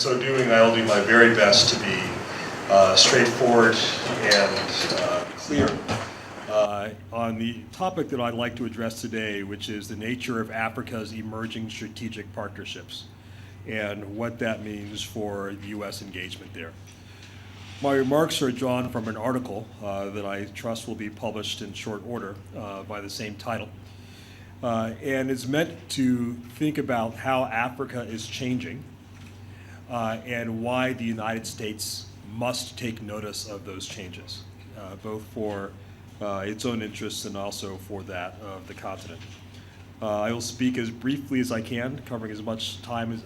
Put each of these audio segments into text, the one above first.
So doing, I'll do my very best to be straightforward and clear on the topic that I'd like to address today, which is the nature of Africa's emerging strategic partnerships and what that means for U.S. engagement there. My remarks are drawn from an article that I trust will be published in short order by the same title. And it's meant to think about how Africa is changing and why the United States must take notice of those changes, both for its own interests and also for that of the continent. I will speak as briefly as I can, covering as much time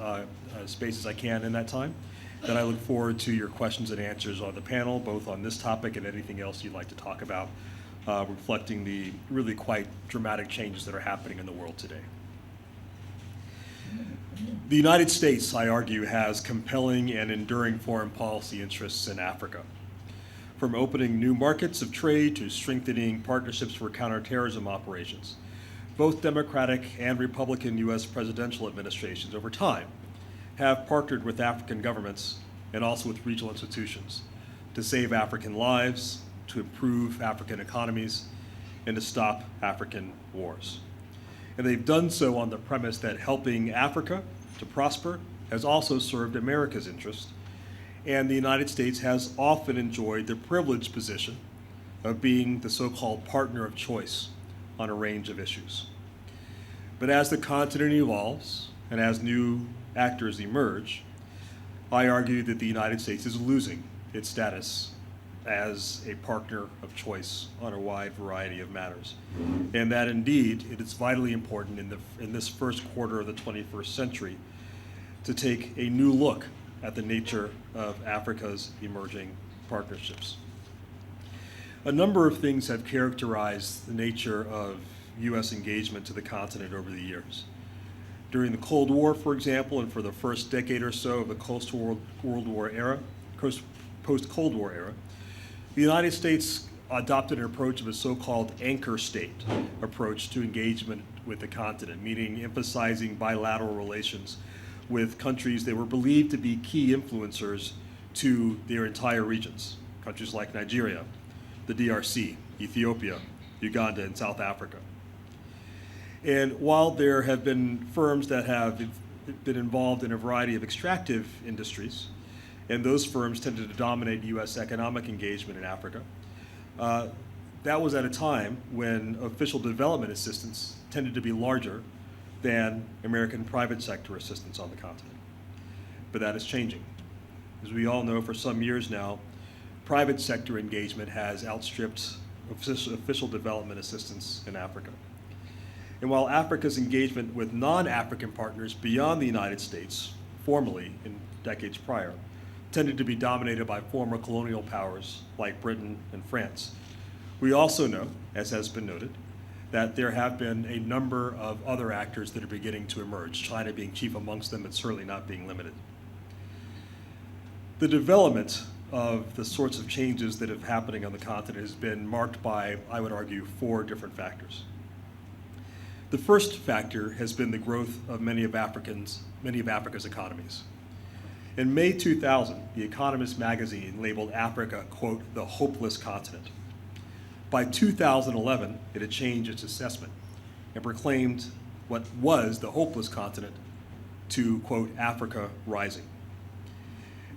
space as I can in that time. Then I look forward to your questions and answers on the panel, both on this topic and anything else you'd like to talk about, reflecting the really quite dramatic changes that are happening in the world today. The United States, I argue, has compelling and enduring foreign policy interests in Africa. From opening new markets of trade to strengthening partnerships for counterterrorism operations, both Democratic and Republican U.S. presidential administrations over time have partnered with African governments and also with regional institutions to save African lives, to improve African economies, and to stop African wars. And they've done so on the premise that helping Africa to prosper has also served America's interest, and the United States has often enjoyed the privileged position of being the so-called partner of choice on a range of issues. But as the continent evolves and as new actors emerge, I argue that the United States is losing its status as a partner of choice on a wide variety of matters, and that indeed it is vitally important in this first quarter of the 21st century to take a new look at the nature of Africa's emerging partnerships. A number of things have characterized the nature of U.S. engagement to the continent over the years. During the Cold War, for example, and for the first decade or so of the post-Cold War era, the United States adopted an approach of a so-called anchor state approach to engagement with the continent, meaning emphasizing bilateral relations with countries that were believed to be key influencers to their entire regions, countries like Nigeria, the DRC, Ethiopia, Uganda, and South Africa. And while there have been firms that have been involved in a variety of extractive industries, and those firms tended to dominate U.S. economic engagement in Africa, that was at a time when official development assistance tended to be larger than American private sector assistance on the continent. But that is changing. As we all know, for some years now, private sector engagement has outstripped official development assistance in Africa. And while Africa's engagement with non-African partners beyond the United States, formally in decades prior, tended to be dominated by former colonial powers like Britain and France, we also know, as has been noted, that there have been a number of other actors that are beginning to emerge, China being chief amongst them, but certainly not being limited. The development of the sorts of changes that are happening on the continent has been marked by, I would argue, 4 different factors. The first factor has been the growth of many of Africa's economies. In May 2000, The Economist magazine labeled Africa, quote, the hopeless continent. By 2011, it had changed its assessment and proclaimed what was the hopeless continent to, quote, Africa rising.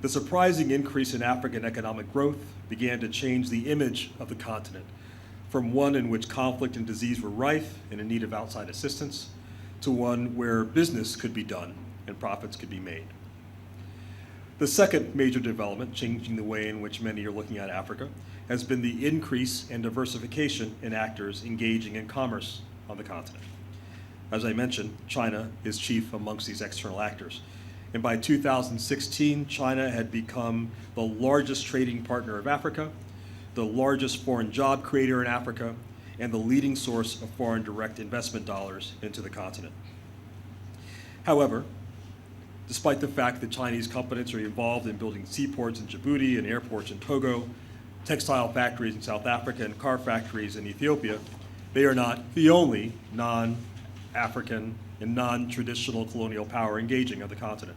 The surprising increase in African economic growth began to change the image of the continent from one in which conflict and disease were rife and in need of outside assistance to one where business could be done and profits could be made. The second major development, changing the way in which many are looking at Africa, has been the increase and diversification in actors engaging in commerce on the continent. As I mentioned, China is chief amongst these external actors. And by 2016, China had become the largest trading partner of Africa, the largest foreign job creator in Africa, and the leading source of foreign direct investment dollars into the continent. However, despite the fact that Chinese companies are involved in building seaports in Djibouti and airports in Togo, textile factories in South Africa, and car factories in Ethiopia, they are not the only non-African and non-traditional colonial power engaging on the continent.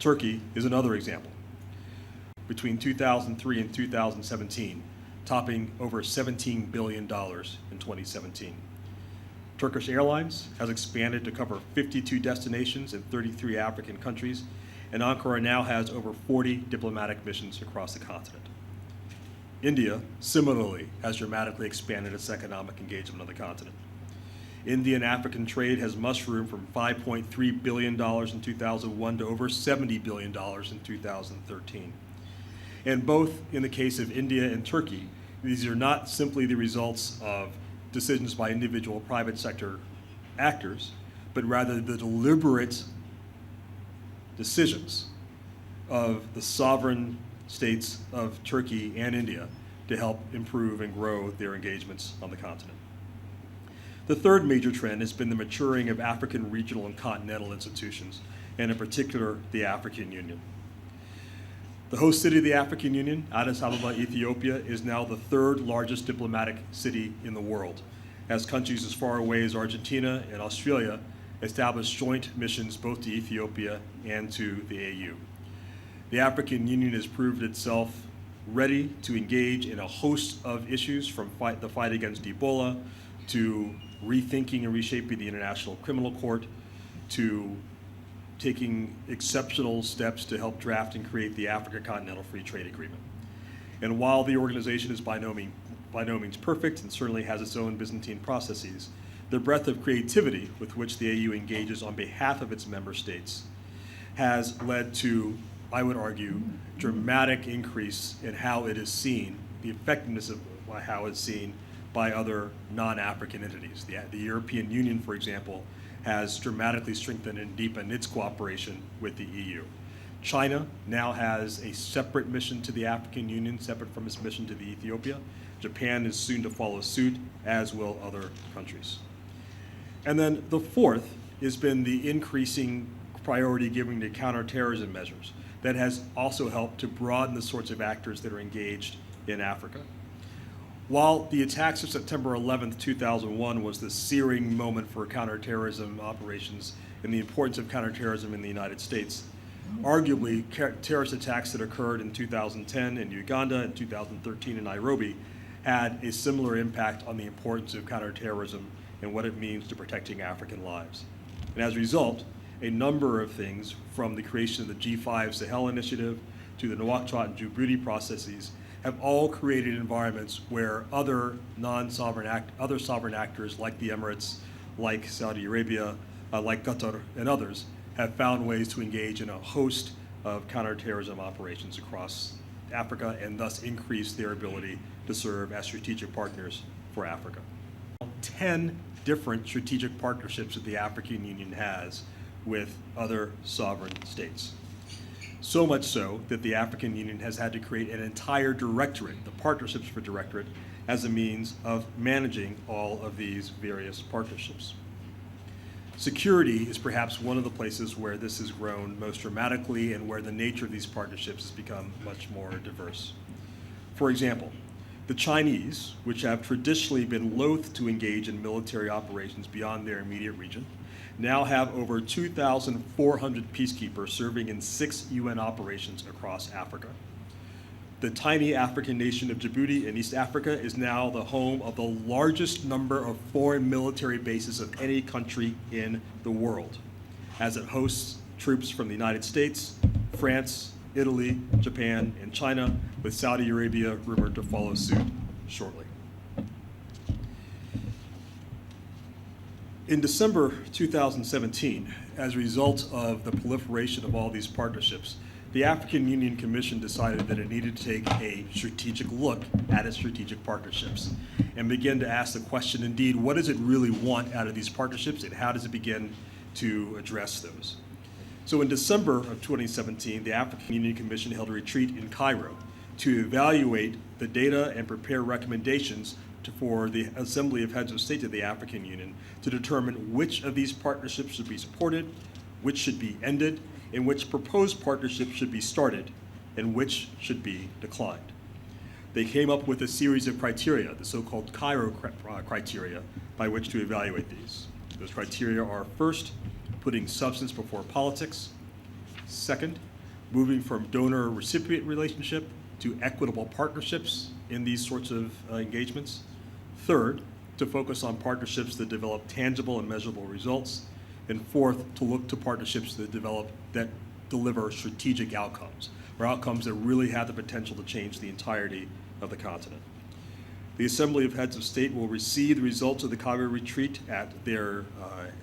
Turkey is another example. Between 2003 and 2017, topping over $17 billion in 2017. Turkish Airlines has expanded to cover 52 destinations in 33 African countries, and Ankara now has over 40 diplomatic missions across the continent. India, similarly, has dramatically expanded its economic engagement on the continent. Indian African trade has mushroomed from $5.3 billion in 2001 to over $70 billion in 2013. And both in the case of India and Turkey, these are not simply the results of decisions by individual private sector actors, but rather the deliberate decisions of the sovereign states of Turkey and India to help improve and grow their engagements on the continent. The third major trend has been the maturing of African regional and continental institutions, and in particular, the African Union. The host city of the African Union, Addis Ababa, Ethiopia, is now the third largest diplomatic city in the world, as countries as far away as Argentina and Australia established joint missions both to Ethiopia and to the AU. The African Union has proved itself ready to engage in a host of issues, from the fight against Ebola, to rethinking and reshaping the International Criminal Court, to taking exceptional steps to help draft and create the Africa Continental Free Trade Agreement. And while the organization is by no means perfect and certainly has its own Byzantine processes, the breadth of creativity with which the AU engages on behalf of its member states has led to, I would argue, dramatic increase in how it is seen, the effectiveness of how it's seen by other non-African entities. The European Union, for example, has dramatically strengthened and deepened its cooperation with the EU. China now has a separate mission to the African Union, separate from its mission to the Ethiopia. Japan is soon to follow suit, as will other countries. And then the fourth has been the increasing priority given to counterterrorism measures that has also helped to broaden the sorts of actors that are engaged in Africa. While the attacks of September 11th, 2001 was the searing moment for counterterrorism operations and the importance of counterterrorism in the United States, arguably terrorist attacks that occurred in 2010 in Uganda and 2013 in Nairobi had a similar impact on the importance of counterterrorism and what it means to protecting African lives. And as a result, a number of things, from the creation of the G5 Sahel Initiative to the Nouakchott and Djibouti processes, have all created environments where other sovereign actors like the Emirates, like Saudi Arabia, like Qatar, and others have found ways to engage in a host of counterterrorism operations across Africa and thus increase their ability to serve as strategic partners for Africa. 10 different strategic partnerships that the African Union has with other sovereign states. So much so that the African Union has had to create an entire directorate, the Partnerships for Directorate, as a means of managing all of these various partnerships. Security is perhaps one of the places where this has grown most dramatically and where the nature of these partnerships has become much more diverse. For example, the Chinese, which have traditionally been loath to engage in military operations beyond their immediate region, now have over 2,400 peacekeepers serving in 6 UN operations across Africa. The tiny African nation of Djibouti in East Africa is now the home of the largest number of foreign military bases of any country in the world, as it hosts troops from the United States, France, Italy, Japan, and China, with Saudi Arabia rumored to follow suit shortly. In December 2017, as a result of the proliferation of all these partnerships, the African Union Commission decided that it needed to take a strategic look at its strategic partnerships and begin to ask the question, indeed, what does it really want out of these partnerships and how does it begin to address those? So in December of 2017, the African Union Commission held a retreat in Cairo to evaluate the data and prepare recommendations for the Assembly of Heads of State of the African Union to determine which of these partnerships should be supported, which should be ended, and which proposed partnerships should be started, and which should be declined. They came up with a series of criteria, the so-called Cairo criteria, by which to evaluate these. Those criteria are: first, putting substance before politics; second, moving from donor-recipient relationship to equitable partnerships in these sorts of engagements. Third, to focus on partnerships that develop tangible and measurable results. And fourth, to look to partnerships that deliver strategic outcomes, or outcomes that really have the potential to change the entirety of the continent. The Assembly of Heads of State will receive the results of the Cairo retreat at their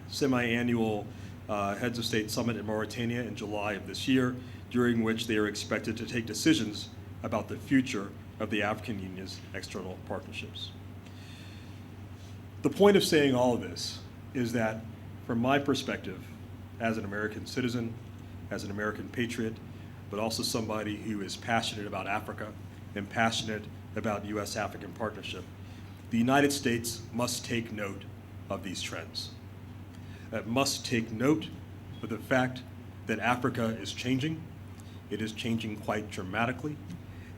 semi-annual Heads of State Summit in Mauritania in July of this year, during which they are expected to take decisions about the future of the African Union's external partnerships. The point of saying all of this is that, from my perspective, as an American citizen, as an American patriot, but also somebody who is passionate about Africa and passionate about U.S.-African partnership, the United States must take note of these trends. It must take note of the fact that Africa is changing. It is changing quite dramatically,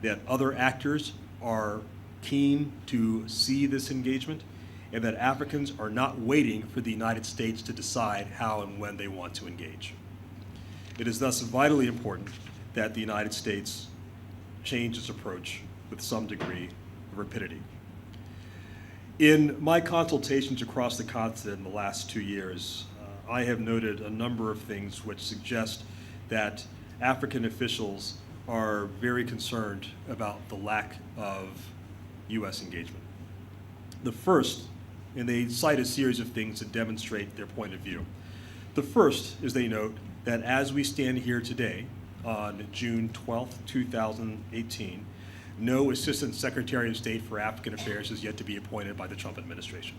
that other actors are keen to see this engagement, and that Africans are not waiting for the United States to decide how and when they want to engage. It is thus vitally important that the United States change its approach with some degree of rapidity. In my consultations across the continent in the last 2 years, I have noted a number of things which suggest that African officials are very concerned about the lack of U.S. engagement. The first, and they cite a series of things to demonstrate their point of view. The first is they note that as we stand here today, on June 12th, 2018, no Assistant Secretary of State for African Affairs is yet to be appointed by the Trump administration.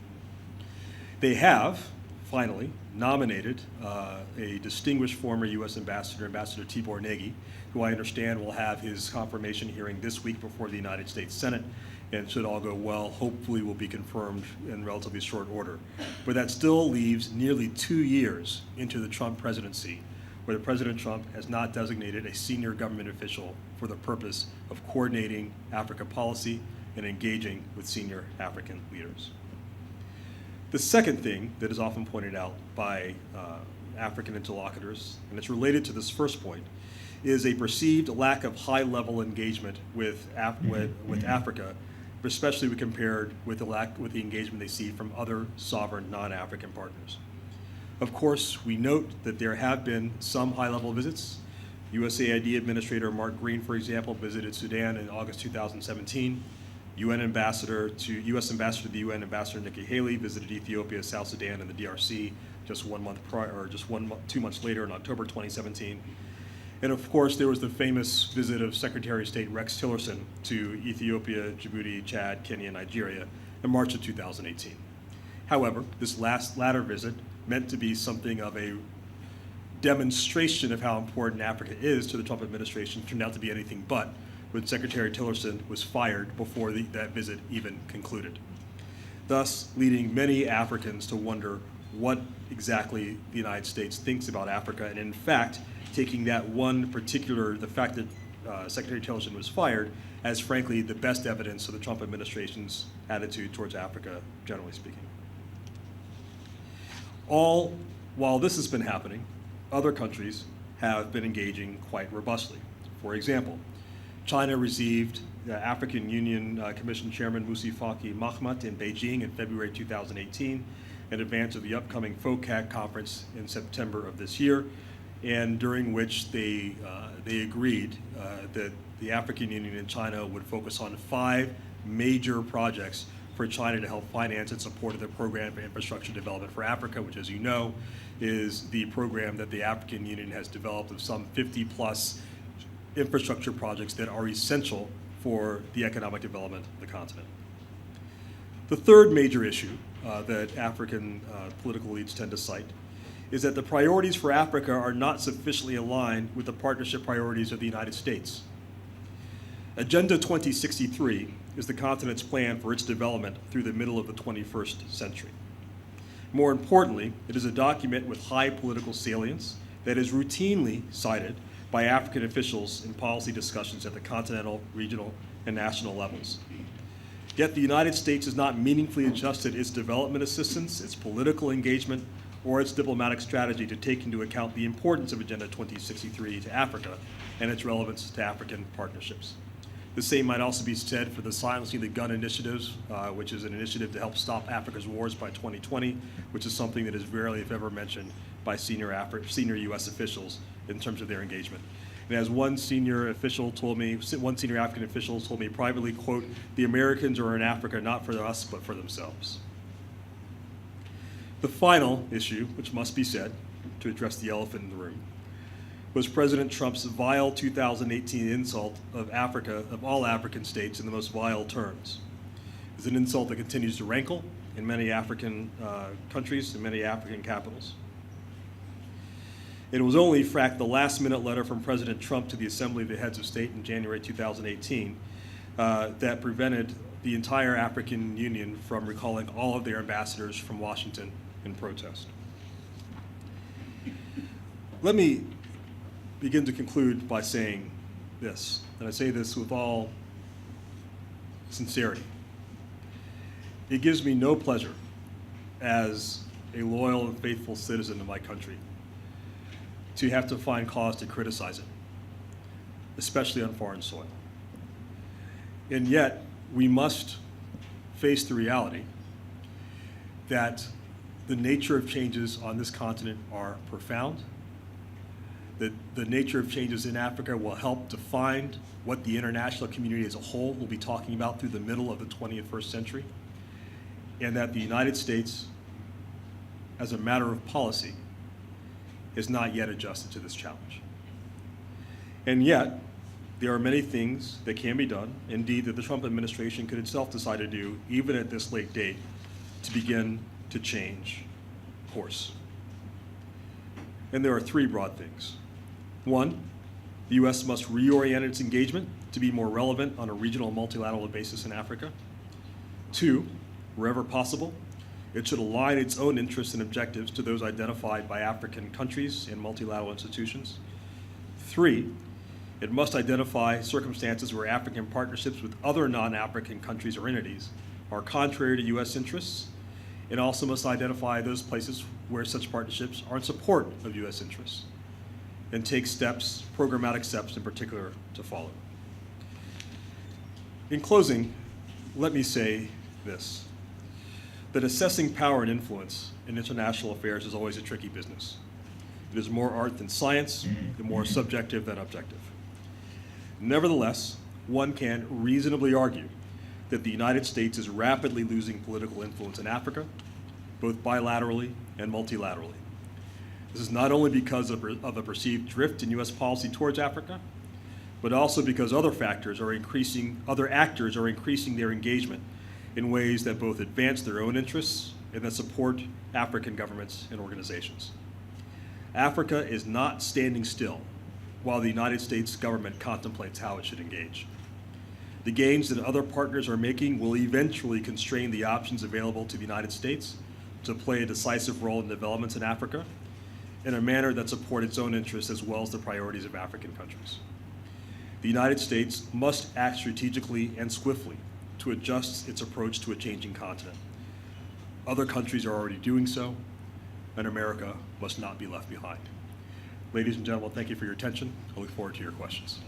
They have, finally, nominated a distinguished former U.S. ambassador, Ambassador Tibor Nagy, who I understand will have his confirmation hearing this week before the United States Senate, and should all go well, hopefully will be confirmed in relatively short order. But that still leaves nearly 2 years into the Trump presidency, where President Trump has not designated a senior government official for the purpose of coordinating Africa policy and engaging with senior African leaders. The second thing that is often pointed out by African interlocutors, and it's related to this first point, is a perceived lack of high-level engagement with Africa, especially when compared with the engagement they see from other sovereign non-African partners. Of course, we note that there have been some high-level visits. USAID Administrator Mark Green, for example, visited Sudan in August 2017. U.S. Ambassador to the UN, Ambassador Nikki Haley, visited Ethiopia, South Sudan, and the DRC just 1 month prior, or just 2 months later in October 2017. And of course, there was the famous visit of Secretary of State Rex Tillerson to Ethiopia, Djibouti, Chad, Kenya, and Nigeria in March of 2018. However, this latter visit, meant to be something of a demonstration of how important Africa is to the Trump administration, turned out to be anything but, when Secretary Tillerson was fired before that visit even concluded, thus leading many Africans to wonder what exactly the United States thinks about Africa, and in fact, taking that the fact that Secretary Tillerson was fired, as frankly the best evidence of the Trump administration's attitude towards Africa, generally speaking. All while this has been happening, other countries have been engaging quite robustly. For example, China received the African Union Commission Chairman Musi Faki Mahamat in Beijing in February 2018 in advance of the upcoming FOCAC conference in September of this year, and during which they agreed that the African Union and China would focus on 5 major projects for China to help finance and support the Program for Infrastructure Development for Africa, which, as you know, is the program that the African Union has developed of some 50+ infrastructure projects that are essential for the economic development of the continent. The third major issue that African political elites tend to cite is that the priorities for Africa are not sufficiently aligned with the partnership priorities of the United States. Agenda 2063 is the continent's plan for its development through the middle of the 21st century. More importantly, it is a document with high political salience that is routinely cited by African officials in policy discussions at the continental, regional, and national levels. Yet the United States has not meaningfully adjusted its development assistance, its political engagement, or its diplomatic strategy to take into account the importance of Agenda 2063 to Africa and its relevance to African partnerships. The same might also be said for the Silencing the Gun initiatives, which is an initiative to help stop Africa's wars by 2020, which is something that is rarely, if ever, mentioned by senior U.S. officials in terms of their engagement. And as one senior African official told me privately, quote, "The Americans are in Africa not for us, but for themselves." The final issue, which must be said to address the elephant in the room, was President Trump's vile 2018 insult of Africa, of all African states, in the most vile terms. It's an insult that continues to rankle in many African countries and many African capitals. It was only, in fact, the last-minute letter from President Trump to the Assembly of the Heads of State in January 2018 that prevented the entire African Union from recalling all of their ambassadors from Washington in protest. Let me begin to conclude by saying this, and I say this with all sincerity. It gives me no pleasure as a loyal and faithful citizen of my country to have to find cause to criticize it, especially on foreign soil. And yet, we must face the reality that the nature of changes on this continent are profound, that the nature of changes in Africa will help define what the international community as a whole will be talking about through the middle of the 21st century, and that the United States, as a matter of policy, is not yet adjusted to this challenge. And yet, there are many things that can be done, indeed that the Trump administration could itself decide to do, even at this late date, to begin to change course. And there are three broad things. One, the U.S. must reorient its engagement to be more relevant on a regional and multilateral basis in Africa. Two, wherever possible, it should align its own interests and objectives to those identified by African countries and multilateral institutions. Three, it must identify circumstances where African partnerships with other non-African countries or entities are contrary to U.S. interests, and also must identify those places where such partnerships are in support of U.S. interests, and take steps, programmatic steps in particular, to follow. In closing, let me say this, that assessing power and influence in international affairs is always a tricky business. It is more art than science, and more subjective than objective. Nevertheless, one can reasonably argue that the United States is rapidly losing political influence in Africa, both bilaterally and multilaterally. This is not only because of a perceived drift in U.S. policy towards Africa, but also because other actors are increasing their engagement in ways that both advance their own interests and that support African governments and organizations. Africa is not standing still while the United States government contemplates how it should engage. The gains that other partners are making will eventually constrain the options available to the United States to play a decisive role in developments in Africa in a manner that supports its own interests as well as the priorities of African countries. The United States must act strategically and swiftly to adjust its approach to a changing continent. Other countries are already doing so, and America must not be left behind. Ladies and gentlemen, thank you for your attention. I look forward to your questions.